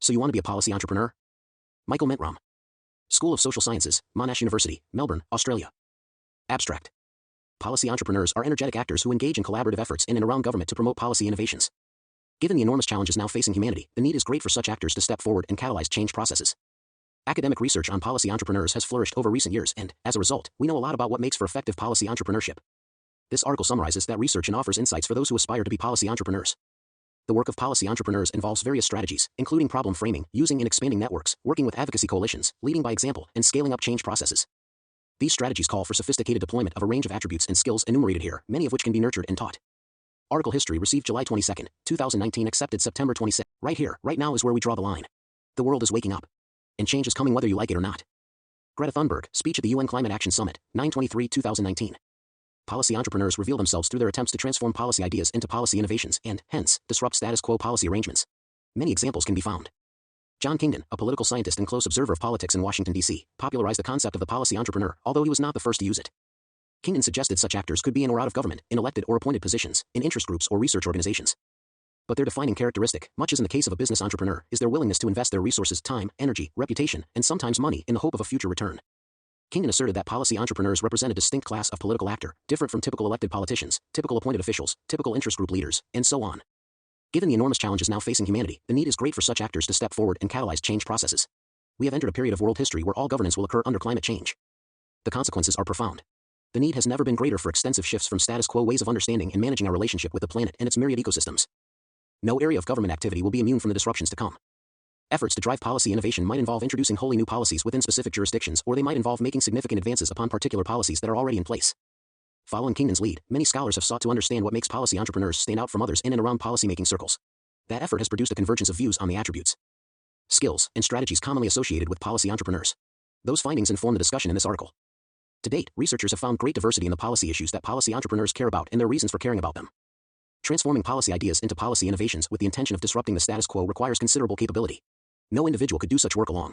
So you want to be a policy entrepreneur? Michael Mintrom. School of Social Sciences, Monash University, Melbourne, Australia. Abstract. Policy entrepreneurs are energetic actors who engage in collaborative efforts in and around government to promote policy innovations. Given the enormous challenges now facing humanity, the need is great for such actors to step forward and catalyze change processes. Academic research on policy entrepreneurs has flourished over recent years and, as a result, we know a lot about what makes for effective policy entrepreneurship. This article summarizes that research and offers insights for those who aspire to be policy entrepreneurs. The work of policy entrepreneurs involves various strategies, including problem framing, using and expanding networks, working with advocacy coalitions, leading by example, and scaling up change processes. These strategies call for sophisticated deployment of a range of attributes and skills enumerated here, many of which can be nurtured and taught. Article history received July 22, 2019, accepted September 26. Right here, right now is where we draw the line. The world is waking up. And change is coming whether you like it or not. Greta Thunberg, speech at the UN Climate Action Summit, 9/23/2019. Policy entrepreneurs reveal themselves through their attempts to transform policy ideas into policy innovations and, hence, disrupt status quo policy arrangements. Many examples can be found. John Kingdon, a political scientist and close observer of politics in Washington, D.C., popularized the concept of the policy entrepreneur, although he was not the first to use it. Kingdon suggested such actors could be in or out of government, in elected or appointed positions, in interest groups or research organizations. But their defining characteristic, much as in the case of a business entrepreneur, is their willingness to invest their resources, time, energy, reputation, and sometimes money in the hope of a future return. Kingdon asserted that policy entrepreneurs represent a distinct class of political actor, different from typical elected politicians, typical appointed officials, typical interest group leaders, and so on. Given the enormous challenges now facing humanity, the need is great for such actors to step forward and catalyze change processes. We have entered a period of world history where all governance will occur under climate change. The consequences are profound. The need has never been greater for extensive shifts from status quo ways of understanding and managing our relationship with the planet and its myriad ecosystems. No area of government activity will be immune from the disruptions to come. Efforts to drive policy innovation might involve introducing wholly new policies within specific jurisdictions, or they might involve making significant advances upon particular policies that are already in place. Following Kingdon's lead, many scholars have sought to understand what makes policy entrepreneurs stand out from others in and around policymaking circles. That effort has produced a convergence of views on the attributes, skills, and strategies commonly associated with policy entrepreneurs. Those findings inform the discussion in this article. To date, researchers have found great diversity in the policy issues that policy entrepreneurs care about and their reasons for caring about them. Transforming policy ideas into policy innovations with the intention of disrupting the status quo requires considerable capability. No individual could do such work alone.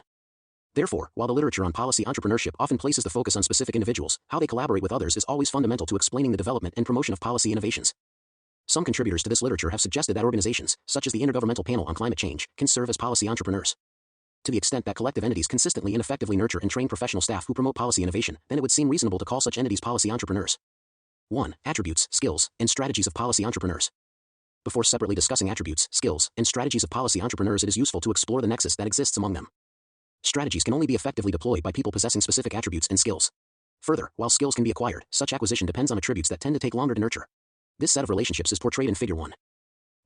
Therefore, while the literature on policy entrepreneurship often places the focus on specific individuals, how they collaborate with others is always fundamental to explaining the development and promotion of policy innovations. Some contributors to this literature have suggested that organizations, such as the Intergovernmental Panel on Climate Change, can serve as policy entrepreneurs. To the extent that collective entities consistently and effectively nurture and train professional staff who promote policy innovation, then it would seem reasonable to call such entities policy entrepreneurs. 1. Attributes, skills, and strategies of policy entrepreneurs. Before separately discussing attributes, skills, and strategies of policy entrepreneurs, it is useful to explore the nexus that exists among them. Strategies can only be effectively deployed by people possessing specific attributes and skills. Further, while skills can be acquired, such acquisition depends on attributes that tend to take longer to nurture. This set of relationships is portrayed in Figure 1.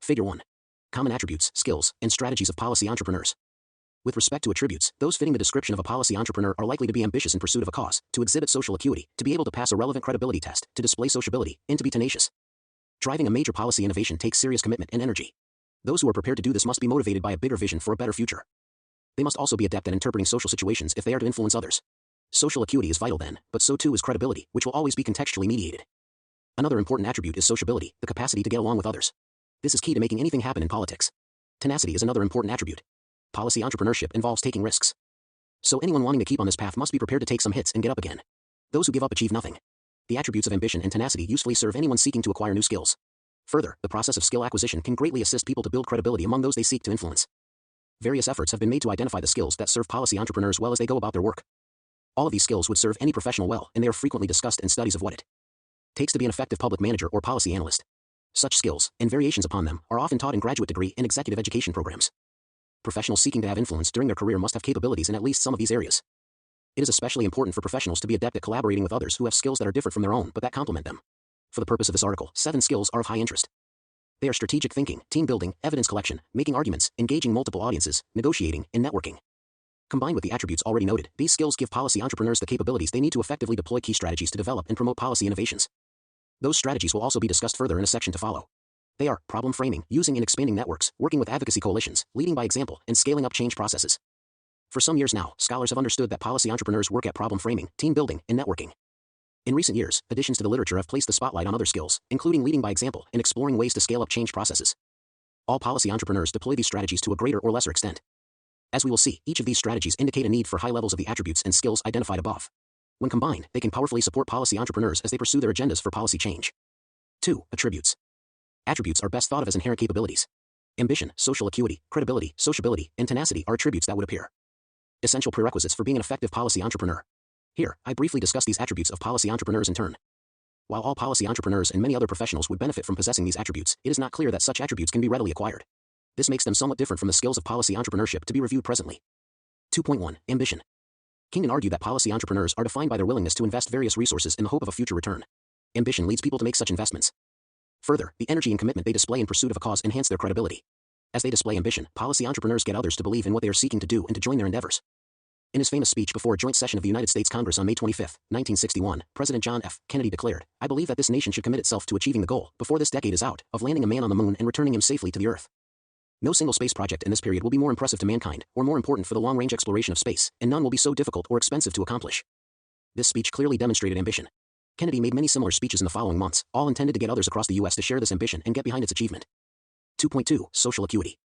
Figure 1. Common attributes, skills, and strategies of policy entrepreneurs. With respect to attributes, those fitting the description of a policy entrepreneur are likely to be ambitious in pursuit of a cause, to exhibit social acuity, to be able to pass a relevant credibility test, to display sociability, and to be tenacious. Driving a major policy innovation takes serious commitment and energy. Those who are prepared to do this must be motivated by a bigger vision for a better future. They must also be adept at interpreting social situations if they are to influence others. Social acuity is vital then, but so too is credibility, which will always be contextually mediated. Another important attribute is sociability, the capacity to get along with others. This is key to making anything happen in politics. Tenacity is another important attribute. Policy entrepreneurship involves taking risks. So anyone wanting to keep on this path must be prepared to take some hits and get up again. Those who give up achieve nothing. The attributes of ambition and tenacity usefully serve anyone seeking to acquire new skills. Further, the process of skill acquisition can greatly assist people to build credibility among those they seek to influence. Various efforts have been made to identify the skills that serve policy entrepreneurs well as they go about their work. All of these skills would serve any professional well, and they are frequently discussed in studies of what it takes to be an effective public manager or policy analyst. Such skills, and variations upon them, are often taught in graduate degree and executive education programs. Professionals seeking to have influence during their career must have capabilities in at least some of these areas. It is especially important for professionals to be adept at collaborating with others who have skills that are different from their own but that complement them. For the purpose of this article, 7 skills are of high interest. They are strategic thinking, team building, evidence collection, making arguments, engaging multiple audiences, negotiating, and networking. Combined with the attributes already noted, these skills give policy entrepreneurs the capabilities they need to effectively deploy key strategies to develop and promote policy innovations. Those strategies will also be discussed further in a section to follow. They are problem framing, using and expanding networks, working with advocacy coalitions, leading by example, and scaling up change processes. For some years now, scholars have understood that policy entrepreneurs work at problem framing, team building, and networking. In recent years, additions to the literature have placed the spotlight on other skills, including leading by example and exploring ways to scale up change processes. All policy entrepreneurs deploy these strategies to a greater or lesser extent. As we will see, each of these strategies indicate a need for high levels of the attributes and skills identified above. When combined, they can powerfully support policy entrepreneurs as they pursue their agendas for policy change. 2. Attributes. Attributes are best thought of as inherent capabilities. Ambition, social acuity, credibility, sociability, and tenacity are attributes that would appear essential prerequisites for being an effective policy entrepreneur. Here, I briefly discuss these attributes of policy entrepreneurs in turn. While all policy entrepreneurs and many other professionals would benefit from possessing these attributes, it is not clear that such attributes can be readily acquired. This makes them somewhat different from the skills of policy entrepreneurship to be reviewed presently. 2.1. Ambition. Kingdon argued that policy entrepreneurs are defined by their willingness to invest various resources in the hope of a future return. Ambition leads people to make such investments. Further, the energy and commitment they display in pursuit of a cause enhance their credibility. As they display ambition, policy entrepreneurs get others to believe in what they are seeking to do and to join their endeavors. In his famous speech before a joint session of the United States Congress on May 25, 1961, President John F. Kennedy declared, "I believe that this nation should commit itself to achieving the goal, before this decade is out, of landing a man on the moon and returning him safely to the Earth." No single space project in this period will be more impressive to mankind, or more important for the long-range exploration of space, and none will be so difficult or expensive to accomplish. This speech clearly demonstrated ambition. Kennedy made many similar speeches in the following months, all intended to get others across the U.S. to share this ambition and get behind its achievement. 2.2. Social acuity.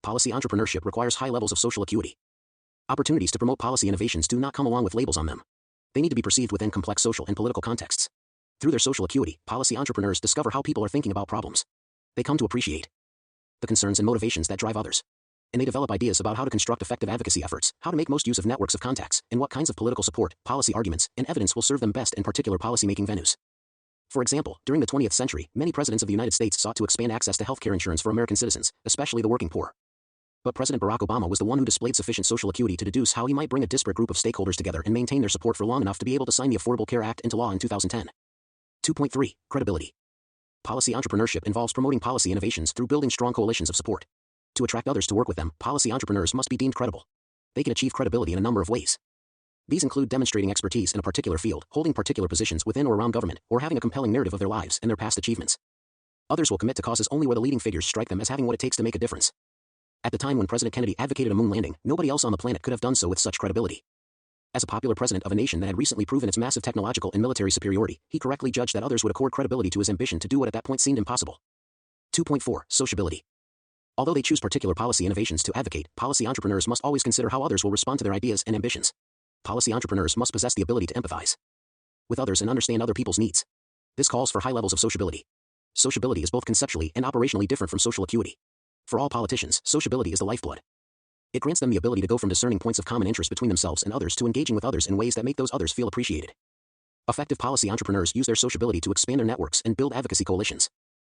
Policy entrepreneurship requires high levels of social acuity. Opportunities to promote policy innovations do not come along with labels on them. They need to be perceived within complex social and political contexts. Through their social acuity, policy entrepreneurs discover how people are thinking about problems. They come to appreciate the concerns and motivations that drive others. And they develop ideas about how to construct effective advocacy efforts, how to make most use of networks of contacts, and what kinds of political support, policy arguments, and evidence will serve them best in particular policymaking venues. For example, during the 20th century, many presidents of the United States sought to expand access to healthcare insurance for American citizens, especially the working poor. But President Barack Obama was the one who displayed sufficient social acuity to deduce how he might bring a disparate group of stakeholders together and maintain their support for long enough to be able to sign the Affordable Care Act into law in 2010. 2.3. Credibility. Policy entrepreneurship involves promoting policy innovations through building strong coalitions of support. To attract others to work with them, policy entrepreneurs must be deemed credible. They can achieve credibility in a number of ways. These include demonstrating expertise in a particular field, holding particular positions within or around government, or having a compelling narrative of their lives and their past achievements. Others will commit to causes only where the leading figures strike them as having what it takes to make a difference. At the time when President Kennedy advocated a moon landing, nobody else on the planet could have done so with such credibility. As a popular president of a nation that had recently proven its massive technological and military superiority, he correctly judged that others would accord credibility to his ambition to do what at that point seemed impossible. 2.4. Sociability. Although they choose particular policy innovations to advocate, policy entrepreneurs must always consider how others will respond to their ideas and ambitions. Policy entrepreneurs must possess the ability to empathize with others and understand other people's needs. This calls for high levels of sociability. Sociability is both conceptually and operationally different from social acuity. For all politicians, sociability is the lifeblood. It grants them the ability to go from discerning points of common interest between themselves and others to engaging with others in ways that make those others feel appreciated. Effective policy entrepreneurs use their sociability to expand their networks and build advocacy coalitions.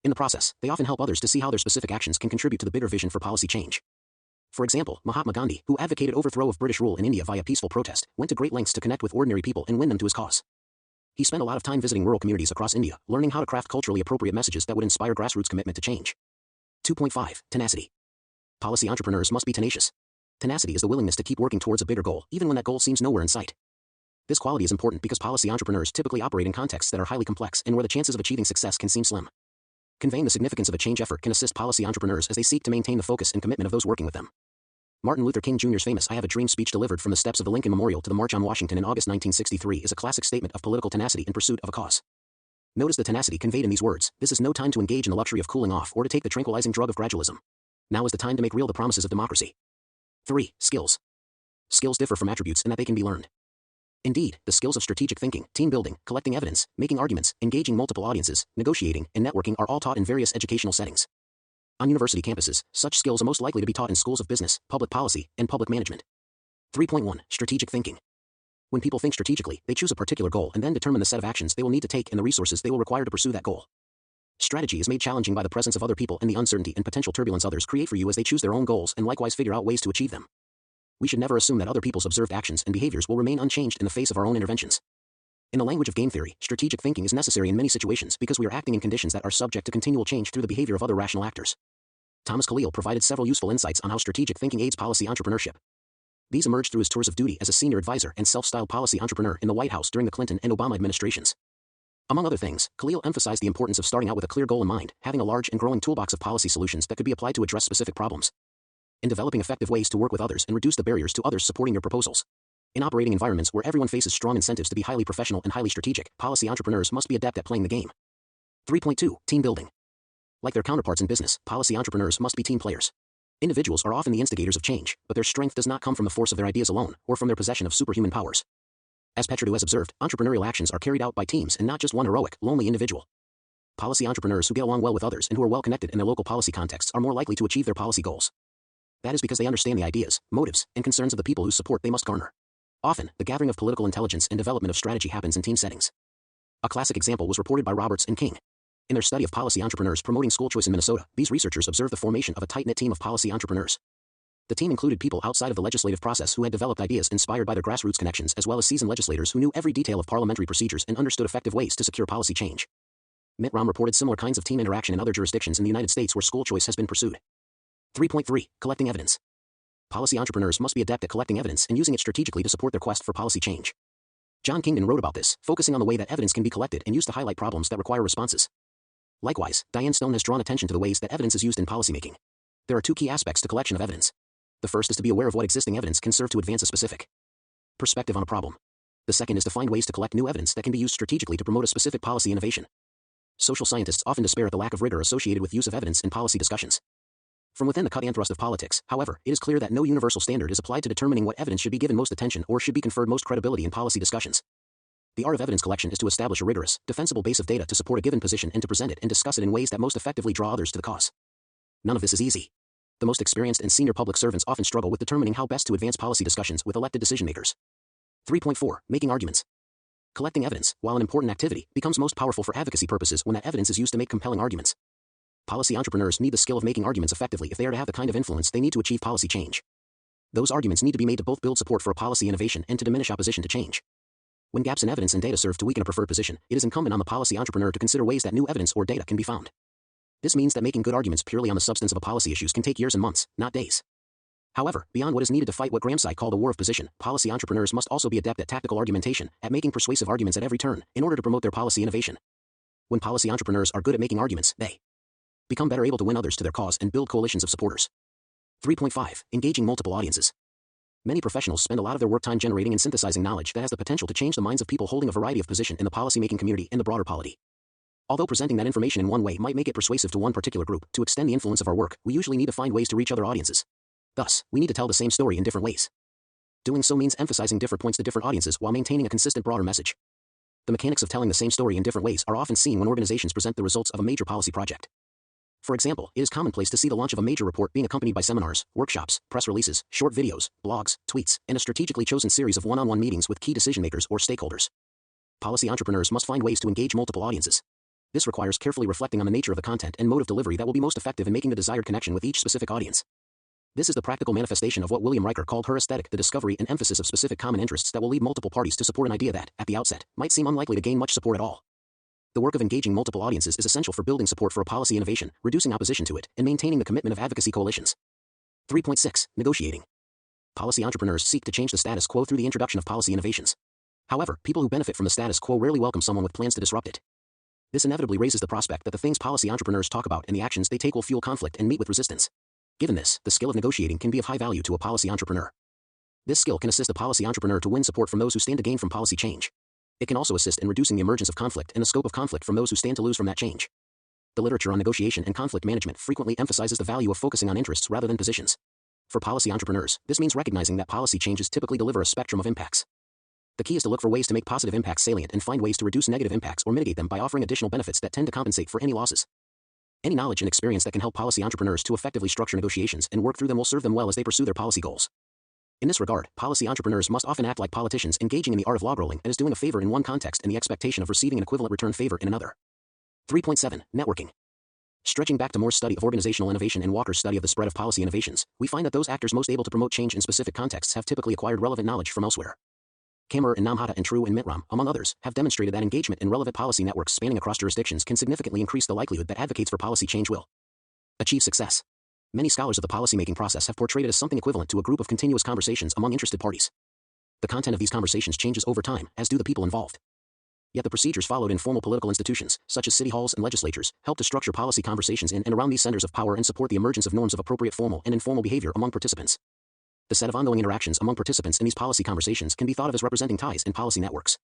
In the process, they often help others to see how their specific actions can contribute to the bigger vision for policy change. For example, Mahatma Gandhi, who advocated overthrow of British rule in India via peaceful protest, went to great lengths to connect with ordinary people and win them to his cause. He spent a lot of time visiting rural communities across India, learning how to craft culturally appropriate messages that would inspire grassroots commitment to change. 2.5. Tenacity. Policy entrepreneurs must be tenacious. Tenacity is the willingness to keep working towards a bigger goal, even when that goal seems nowhere in sight. This quality is important because policy entrepreneurs typically operate in contexts that are highly complex and where the chances of achieving success can seem slim. Conveying the significance of a change effort can assist policy entrepreneurs as they seek to maintain the focus and commitment of those working with them. Martin Luther King Jr.'s famous "I Have a Dream" speech delivered from the steps of the Lincoln Memorial to the March on Washington in August 1963 is a classic statement of political tenacity in pursuit of a cause. Notice the tenacity conveyed in these words: "This is no time to engage in the luxury of cooling off or to take the tranquilizing drug of gradualism. Now is the time to make real the promises of democracy." 3. Skills. Skills differ from attributes in that they can be learned. Indeed, the skills of strategic thinking, team building, collecting evidence, making arguments, engaging multiple audiences, negotiating, and networking are all taught in various educational settings. On university campuses, such skills are most likely to be taught in schools of business, public policy, and public management. 3.1. Strategic thinking. When people think strategically, they choose a particular goal and then determine the set of actions they will need to take and the resources they will require to pursue that goal. Strategy is made challenging by the presence of other people and the uncertainty and potential turbulence others create for you as they choose their own goals and likewise figure out ways to achieve them. We should never assume that other people's observed actions and behaviors will remain unchanged in the face of our own interventions. In the language of game theory, strategic thinking is necessary in many situations because we are acting in conditions that are subject to continual change through the behavior of other rational actors. Thomas Khalil provided several useful insights on how strategic thinking aids policy entrepreneurship. These emerged through his tours of duty as a senior advisor and self-styled policy entrepreneur in the White House during the Clinton and Obama administrations. Among other things, Khalil emphasized the importance of starting out with a clear goal in mind, having a large and growing toolbox of policy solutions that could be applied to address specific problems, in developing effective ways to work with others and reduce the barriers to others supporting your proposals. In operating environments where everyone faces strong incentives to be highly professional and highly strategic, policy entrepreneurs must be adept at playing the game. 3.2. Team building. Like their counterparts in business, policy entrepreneurs must be team players. Individuals are often the instigators of change, but their strength does not come from the force of their ideas alone, or from their possession of superhuman powers. As Petridou has observed, entrepreneurial actions are carried out by teams and not just one heroic, lonely individual. Policy entrepreneurs who get along well with others and who are well connected in their local policy contexts are more likely to achieve their policy goals. That is because they understand the ideas, motives, and concerns of the people whose support they must garner. Often, the gathering of political intelligence and development of strategy happens in team settings. A classic example was reported by Roberts and King. In their study of policy entrepreneurs promoting school choice in Minnesota, these researchers observed the formation of a tight-knit team of policy entrepreneurs. The team included people outside of the legislative process who had developed ideas inspired by their grassroots connections, as well as seasoned legislators who knew every detail of parliamentary procedures and understood effective ways to secure policy change. Mintrom reported similar kinds of team interaction in other jurisdictions in the United States where school choice has been pursued. 3.3. Collecting evidence. Policy entrepreneurs must be adept at collecting evidence and using it strategically to support their quest for policy change. John Kingdon wrote about this, focusing on the way that evidence can be collected and used to highlight problems that require responses. Likewise, Diane Stone has drawn attention to the ways that evidence is used in policymaking. There are two key aspects to collection of evidence. The first is to be aware of what existing evidence can serve to advance a specific perspective on a problem. The second is to find ways to collect new evidence that can be used strategically to promote a specific policy innovation. Social scientists often despair at the lack of rigor associated with use of evidence in policy discussions. From within the cut and thrust of politics, however, it is clear that no universal standard is applied to determining what evidence should be given most attention or should be conferred most credibility in policy discussions. The art of evidence collection is to establish a rigorous, defensible base of data to support a given position and to present it and discuss it in ways that most effectively draw others to the cause. None of this is easy. The most experienced and senior public servants often struggle with determining how best to advance policy discussions with elected decision-makers. 3.4. Making arguments. Collecting evidence, while an important activity, becomes most powerful for advocacy purposes when that evidence is used to make compelling arguments. Policy entrepreneurs need the skill of making arguments effectively if they are to have the kind of influence they need to achieve policy change. Those arguments need to be made to both build support for a policy innovation and to diminish opposition to change. When gaps in evidence and data serve to weaken a preferred position, it is incumbent on the policy entrepreneur to consider ways that new evidence or data can be found. This means that making good arguments purely on the substance of a policy issues can take years and months, not days. However, beyond what is needed to fight what Gramsci called a war of position, policy entrepreneurs must also be adept at tactical argumentation, at making persuasive arguments at every turn, in order to promote their policy innovation. When policy entrepreneurs are good at making arguments, they become better able to win others to their cause and build coalitions of supporters. 3.5. Engaging multiple audiences. Many professionals spend a lot of their work time generating and synthesizing knowledge that has the potential to change the minds of people holding a variety of position in the policymaking community and the broader polity. Although presenting that information in one way might make it persuasive to one particular group, to extend the influence of our work, we usually need to find ways to reach other audiences. Thus, we need to tell the same story in different ways. Doing so means emphasizing different points to different audiences while maintaining a consistent broader message. The mechanics of telling the same story in different ways are often seen when organizations present the results of a major policy project. For example, it is commonplace to see the launch of a major report being accompanied by seminars, workshops, press releases, short videos, blogs, tweets, and a strategically chosen series of one-on-one meetings with key decision-makers or stakeholders. Policy entrepreneurs must find ways to engage multiple audiences. This requires carefully reflecting on the nature of the content and mode of delivery that will be most effective in making the desired connection with each specific audience. This is the practical manifestation of what William Riker called her aesthetic, the discovery and emphasis of specific common interests that will lead multiple parties to support an idea that, at the outset, might seem unlikely to gain much support at all. The work of engaging multiple audiences is essential for building support for a policy innovation, reducing opposition to it, and maintaining the commitment of advocacy coalitions. 3.6. Negotiating. Policy entrepreneurs seek to change the status quo through the introduction of policy innovations. However, people who benefit from the status quo rarely welcome someone with plans to disrupt it. This inevitably raises the prospect that the things policy entrepreneurs talk about and the actions they take will fuel conflict and meet with resistance. Given this, the skill of negotiating can be of high value to a policy entrepreneur. This skill can assist a policy entrepreneur to win support from those who stand to gain from policy change. It can also assist in reducing the emergence of conflict and the scope of conflict from those who stand to lose from that change. The literature on negotiation and conflict management frequently emphasizes the value of focusing on interests rather than positions. For policy entrepreneurs, this means recognizing that policy changes typically deliver a spectrum of impacts. The key is to look for ways to make positive impacts salient and find ways to reduce negative impacts or mitigate them by offering additional benefits that tend to compensate for any losses. Any knowledge and experience that can help policy entrepreneurs to effectively structure negotiations and work through them will serve them well as they pursue their policy goals. In this regard, policy entrepreneurs must often act like politicians engaging in the art of logrolling and is doing a favor in one context in the expectation of receiving an equivalent return favor in another. 3.7. Networking. Stretching back to Moore's study of organizational innovation and Walker's study of the spread of policy innovations, we find that those actors most able to promote change in specific contexts have typically acquired relevant knowledge from elsewhere. Kammerer and Namhata and True and Mintrom, among others, have demonstrated that engagement in relevant policy networks spanning across jurisdictions can significantly increase the likelihood that advocates for policy change will achieve success. Many scholars of the policymaking process have portrayed it as something equivalent to a group of continuous conversations among interested parties. The content of these conversations changes over time, as do the people involved. Yet the procedures followed in formal political institutions, such as city halls and legislatures, help to structure policy conversations in and around these centers of power and support the emergence of norms of appropriate formal and informal behavior among participants. The set of ongoing interactions among participants in these policy conversations can be thought of as representing ties in policy networks.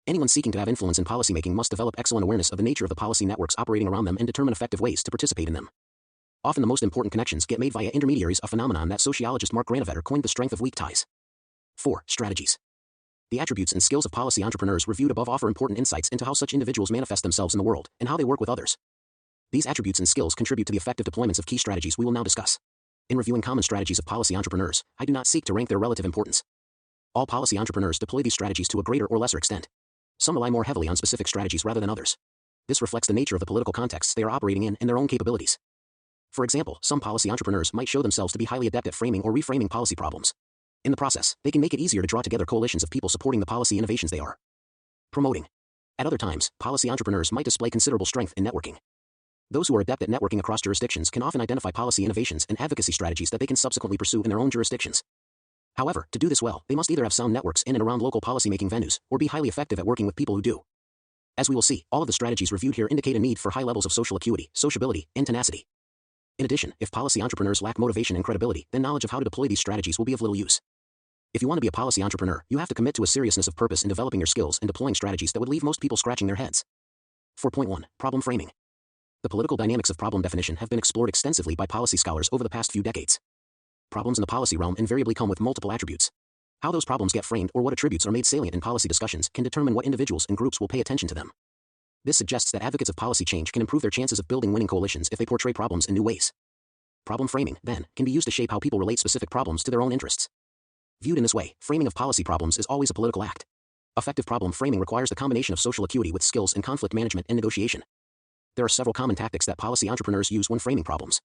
Anyone seeking to have influence in policymaking must develop excellent awareness of the nature of the policy networks operating around them and determine effective ways to participate in them. Often the most important connections get made via intermediaries, a phenomenon that sociologist Mark Granovetter coined the strength of weak ties. 4. Strategies. The attributes and skills of policy entrepreneurs reviewed above offer important insights into how such individuals manifest themselves in the world and how they work with others. These attributes and skills contribute to the effective deployments of key strategies we will now discuss. In reviewing common strategies of policy entrepreneurs, I do not seek to rank their relative importance. All policy entrepreneurs deploy these strategies to a greater or lesser extent. Some rely more heavily on specific strategies rather than others. This reflects the nature of the political contexts they are operating in and their own capabilities. For example, some policy entrepreneurs might show themselves to be highly adept at framing or reframing policy problems. In the process, they can make it easier to draw together coalitions of people supporting the policy innovations they are promoting. At other times, policy entrepreneurs might display considerable strength in networking. Those who are adept at networking across jurisdictions can often identify policy innovations and advocacy strategies that they can subsequently pursue in their own jurisdictions. However, to do this well, they must either have sound networks in and around local policymaking venues, or be highly effective at working with people who do. As we will see, all of the strategies reviewed here indicate a need for high levels of social acuity, sociability, and tenacity. In addition, if policy entrepreneurs lack motivation and credibility, then knowledge of how to deploy these strategies will be of little use. If you want to be a policy entrepreneur, you have to commit to a seriousness of purpose in developing your skills and deploying strategies that would leave most people scratching their heads. 4.1. Problem framing. The political dynamics of problem definition have been explored extensively by policy scholars over the past few decades. Problems in the policy realm invariably come with multiple attributes. How those problems get framed or what attributes are made salient in policy discussions can determine what individuals and groups will pay attention to them. This suggests that advocates of policy change can improve their chances of building winning coalitions if they portray problems in new ways. Problem framing, then, can be used to shape how people relate specific problems to their own interests. Viewed in this way, framing of policy problems is always a political act. Effective problem framing requires the combination of social acuity with skills in conflict management and negotiation. There are several common tactics that policy entrepreneurs use when framing problems.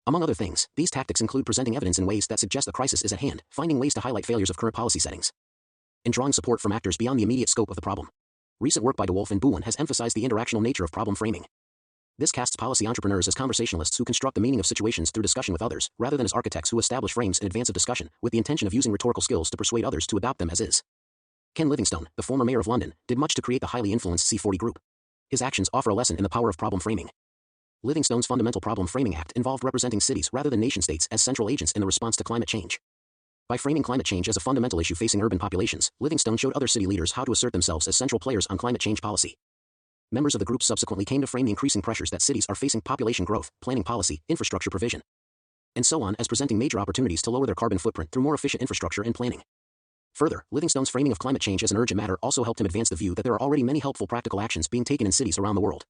Among other things, these tactics include presenting evidence in ways that suggest a crisis is at hand, finding ways to highlight failures of current policy settings, and drawing support from actors beyond the immediate scope of the problem. Recent work by DeWolf and Bowen has emphasized the interactional nature of problem framing. This casts policy entrepreneurs as conversationalists who construct the meaning of situations through discussion with others, rather than as architects who establish frames in advance of discussion, with the intention of using rhetorical skills to persuade others to adopt them as is. Ken Livingstone, the former mayor of London, did much to create the highly influenced C40 group. His actions offer a lesson in the power of problem framing. Livingstone's fundamental problem framing act involved representing cities rather than nation-states as central agents in the response to climate change. By framing climate change as a fundamental issue facing urban populations, Livingstone showed other city leaders how to assert themselves as central players on climate change policy. Members of the group subsequently came to frame the increasing pressures that cities are facing: population growth, planning policy, infrastructure provision, and so on, as presenting major opportunities to lower their carbon footprint through more efficient infrastructure and planning. Further, Livingstone's framing of climate change as an urgent matter also helped him advance the view that there are already many helpful practical actions being taken in cities around the world.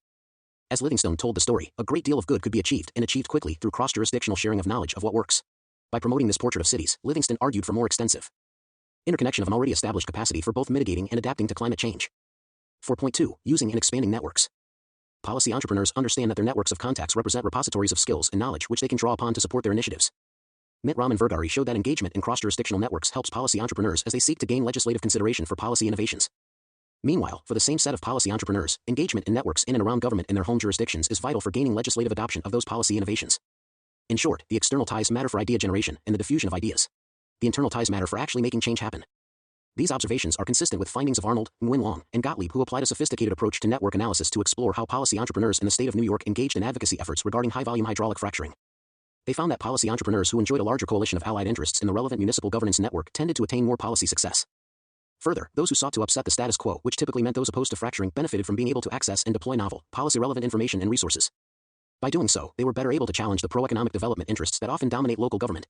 As Livingstone told the story, a great deal of good could be achieved, and achieved quickly, through cross-jurisdictional sharing of knowledge of what works. By promoting this portrait of cities, Livingstone argued for more extensive interconnection of an already established capacity for both mitigating and adapting to climate change. 4.2. Using and expanding networks. Policy entrepreneurs understand that their networks of contacts represent repositories of skills and knowledge which they can draw upon to support their initiatives. Mintrom and Vergari showed that engagement in cross-jurisdictional networks helps policy entrepreneurs as they seek to gain legislative consideration for policy innovations. Meanwhile, for the same set of policy entrepreneurs, engagement in networks in and around government in their home jurisdictions is vital for gaining legislative adoption of those policy innovations. In short, the external ties matter for idea generation and the diffusion of ideas. The internal ties matter for actually making change happen. These observations are consistent with findings of Arnold, Nguyen Long, and Gottlieb, who applied a sophisticated approach to network analysis to explore how policy entrepreneurs in the state of New York engaged in advocacy efforts regarding high-volume hydraulic fracturing. They found that policy entrepreneurs who enjoyed a larger coalition of allied interests in the relevant municipal governance network tended to attain more policy success. Further, those who sought to upset the status quo, which typically meant those opposed to fracturing, benefited from being able to access and deploy novel, policy-relevant information and resources. By doing so, they were better able to challenge the pro-economic development interests that often dominate local government.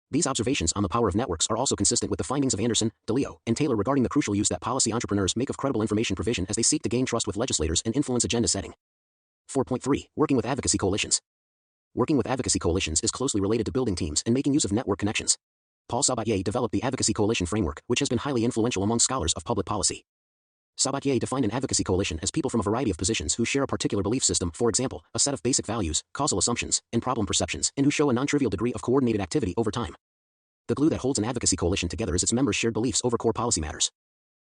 These observations on the power of networks are also consistent with the findings of Anderson, DeLeo, and Taylor regarding the crucial use that policy entrepreneurs make of credible information provision as they seek to gain trust with legislators and influence agenda setting. 4.3. Working with advocacy coalitions. Working with advocacy coalitions is closely related to building teams and making use of network connections. Paul Sabatier developed the Advocacy Coalition framework, which has been highly influential among scholars of public policy. Sabatier defined an advocacy coalition as people from a variety of positions who share a particular belief system, for example, a set of basic values, causal assumptions, and problem perceptions, and who show a non-trivial degree of coordinated activity over time. The glue that holds an advocacy coalition together is its members' shared beliefs over core policy matters.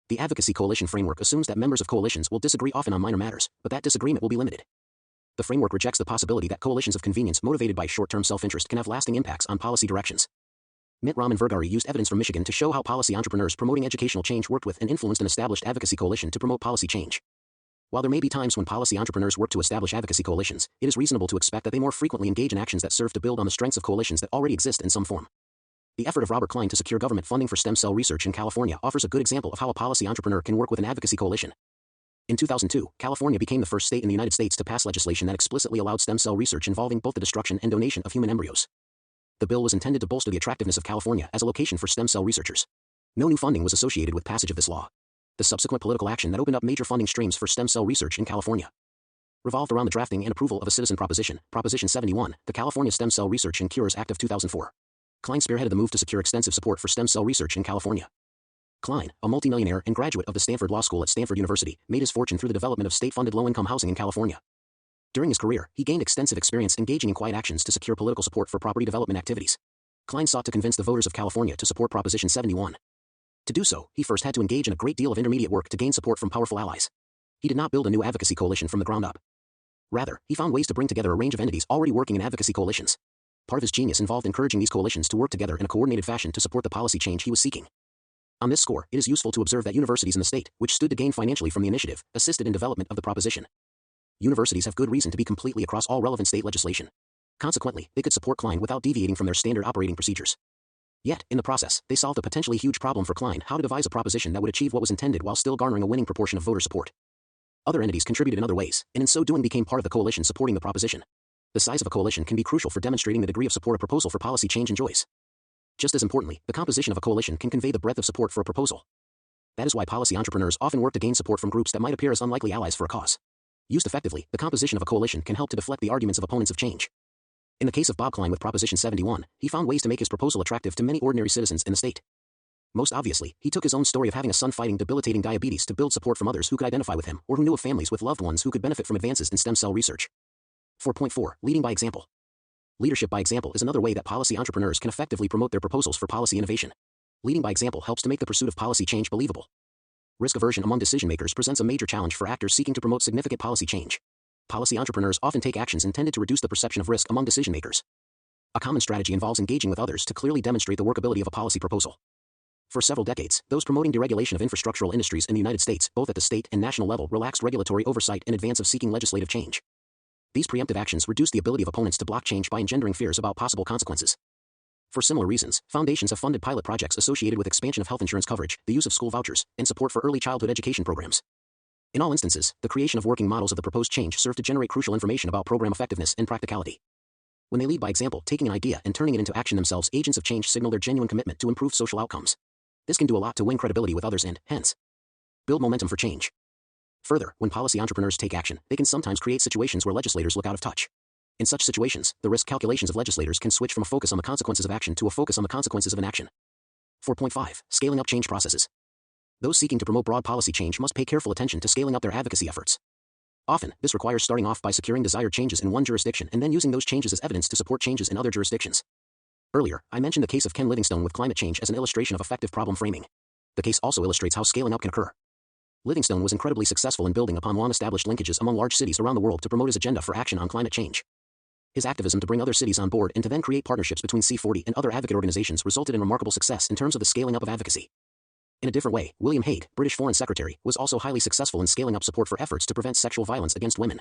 The Advocacy Coalition framework assumes that members of coalitions will disagree often on minor matters, but that disagreement will be limited. The framework rejects the possibility that coalitions of convenience motivated by short-term self-interest can have lasting impacts on policy directions. Mintrom and Vergari used evidence from Michigan to show how policy entrepreneurs promoting educational change worked with and influenced an established advocacy coalition to promote policy change. While there may be times when policy entrepreneurs work to establish advocacy coalitions, it is reasonable to expect that they more frequently engage in actions that serve to build on the strengths of coalitions that already exist in some form. The effort of Robert Klein to secure government funding for stem cell research in California offers a good example of how a policy entrepreneur can work with an advocacy coalition. In 2002, California became the first state in the United States to pass legislation that explicitly allowed stem cell research involving both the destruction and donation of human embryos. The bill was intended to bolster the attractiveness of California as a location for stem cell researchers. No new funding was associated with passage of this law. The subsequent political action that opened up major funding streams for stem cell research in California revolved around the drafting and approval of a citizen proposition, Proposition 71, the California Stem Cell Research and Cures Act of 2004. Klein spearheaded the move to secure extensive support for stem cell research in California. Klein, a multimillionaire and graduate of the Stanford Law School at Stanford University, made his fortune through the development of state-funded low-income housing in California. During his career, he gained extensive experience engaging in quiet actions to secure political support for property development activities. Klein sought to convince the voters of California to support Proposition 71. To do so, he first had to engage in a great deal of intermediate work to gain support from powerful allies. He did not build a new advocacy coalition from the ground up. Rather, he found ways to bring together a range of entities already working in advocacy coalitions. Part of his genius involved encouraging these coalitions to work together in a coordinated fashion to support the policy change he was seeking. On this score, it is useful to observe that universities in the state, which stood to gain financially from the initiative, assisted in development of the proposition. Universities have good reason to be completely across all relevant state legislation. Consequently, they could support Klein without deviating from their standard operating procedures. Yet, in the process, they solved a potentially huge problem for Klein: how to devise a proposition that would achieve what was intended while still garnering a winning proportion of voter support. Other entities contributed in other ways, and in so doing became part of the coalition supporting the proposition. The size of a coalition can be crucial for demonstrating the degree of support a proposal for policy change enjoys. Just as importantly, the composition of a coalition can convey the breadth of support for a proposal. That is why policy entrepreneurs often work to gain support from groups that might appear as unlikely allies for a cause. Used effectively, the composition of a coalition can help to deflect the arguments of opponents of change. In the case of Bob Klein with Proposition 71, he found ways to make his proposal attractive to many ordinary citizens in the state. Most obviously, he took his own story of having a son fighting debilitating diabetes to build support from others who could identify with him or who knew of families with loved ones who could benefit from advances in stem cell research. 4.4. Leading by example. Leadership by example is another way that policy entrepreneurs can effectively promote their proposals for policy innovation. Leading by example helps to make the pursuit of policy change believable. Risk aversion among decision-makers presents a major challenge for actors seeking to promote significant policy change. Policy entrepreneurs often take actions intended to reduce the perception of risk among decision-makers. A common strategy involves engaging with others to clearly demonstrate the workability of a policy proposal. For several decades, those promoting deregulation of infrastructural industries in the United States, both at the state and national level, relaxed regulatory oversight in advance of seeking legislative change. These preemptive actions reduce the ability of opponents to block change by engendering fears about possible consequences. For similar reasons, foundations have funded pilot projects associated with expansion of health insurance coverage, the use of school vouchers, and support for early childhood education programs. In all instances, the creation of working models of the proposed change serve to generate crucial information about program effectiveness and practicality. When they lead by example, taking an idea and turning it into action themselves, agents of change signal their genuine commitment to improve social outcomes. This can do a lot to win credibility with others and, hence, build momentum for change. Further, when policy entrepreneurs take action, they can sometimes create situations where legislators look out of touch. In such situations, the risk calculations of legislators can switch from a focus on the consequences of action to a focus on the consequences of inaction. 4.5. Scaling up change processes. Those seeking to promote broad policy change must pay careful attention to scaling up their advocacy efforts. Often, this requires starting off by securing desired changes in one jurisdiction and then using those changes as evidence to support changes in other jurisdictions. Earlier, I mentioned the case of Ken Livingstone with climate change as an illustration of effective problem framing. The case also illustrates how scaling up can occur. Livingstone was incredibly successful in building upon long-established linkages among large cities around the world to promote his agenda for action on climate change. His activism to bring other cities on board and to then create partnerships between C40 and other advocate organizations resulted in remarkable success in terms of the scaling up of advocacy. In a different way, William Hague, British Foreign Secretary, was also highly successful in scaling up support for efforts to prevent sexual violence against women.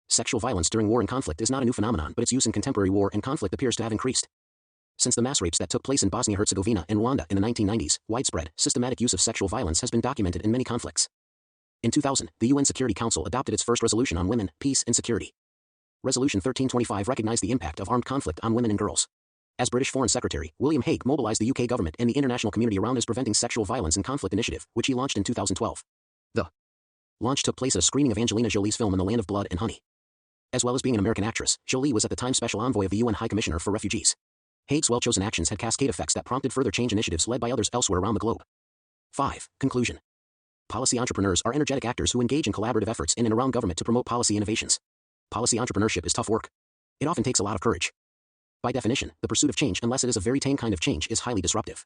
Sexual violence during war and conflict is not a new phenomenon, but its use in contemporary war and conflict appears to have increased. Since the mass rapes that took place in Bosnia-Herzegovina and Rwanda in the 1990s, widespread, systematic use of sexual violence has been documented in many conflicts. In 2000, the UN Security Council adopted its first resolution on women, peace, and security. Resolution 1325 recognized the impact of armed conflict on women and girls. As British Foreign Secretary, William Hague mobilized the UK government and the international community around his Preventing Sexual Violence in Conflict initiative, which he launched in 2012. The launch took place at a screening of Angelina Jolie's film In the Land of Blood and Honey. As well as being an American actress, Jolie was at the time Special Envoy of the UN High Commissioner for Refugees. Hague's well-chosen actions had cascade effects that prompted further change initiatives led by others elsewhere around the globe. 5. Conclusion. Policy entrepreneurs are energetic actors who engage in collaborative efforts in and around government to promote policy innovations. Policy entrepreneurship is tough work. It often takes a lot of courage. By definition, the pursuit of change, unless it is a very tame kind of change, is highly disruptive.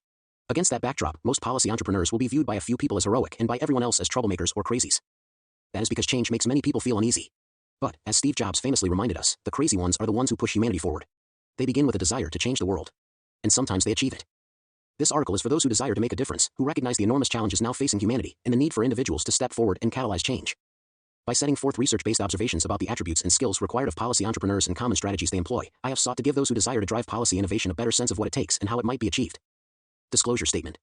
Against that backdrop, most policy entrepreneurs will be viewed by a few people as heroic and by everyone else as troublemakers or crazies. That is because change makes many people feel uneasy. But, as Steve Jobs famously reminded us, the crazy ones are the ones who push humanity forward. They begin with a desire to change the world. And sometimes they achieve it. This article is for those who desire to make a difference, who recognize the enormous challenges now facing humanity, and the need for individuals to step forward and catalyze change. By setting forth research-based observations about the attributes and skills required of policy entrepreneurs and common strategies they employ, I have sought to give those who desire to drive policy innovation a better sense of what it takes and how it might be achieved. Disclosure Statement.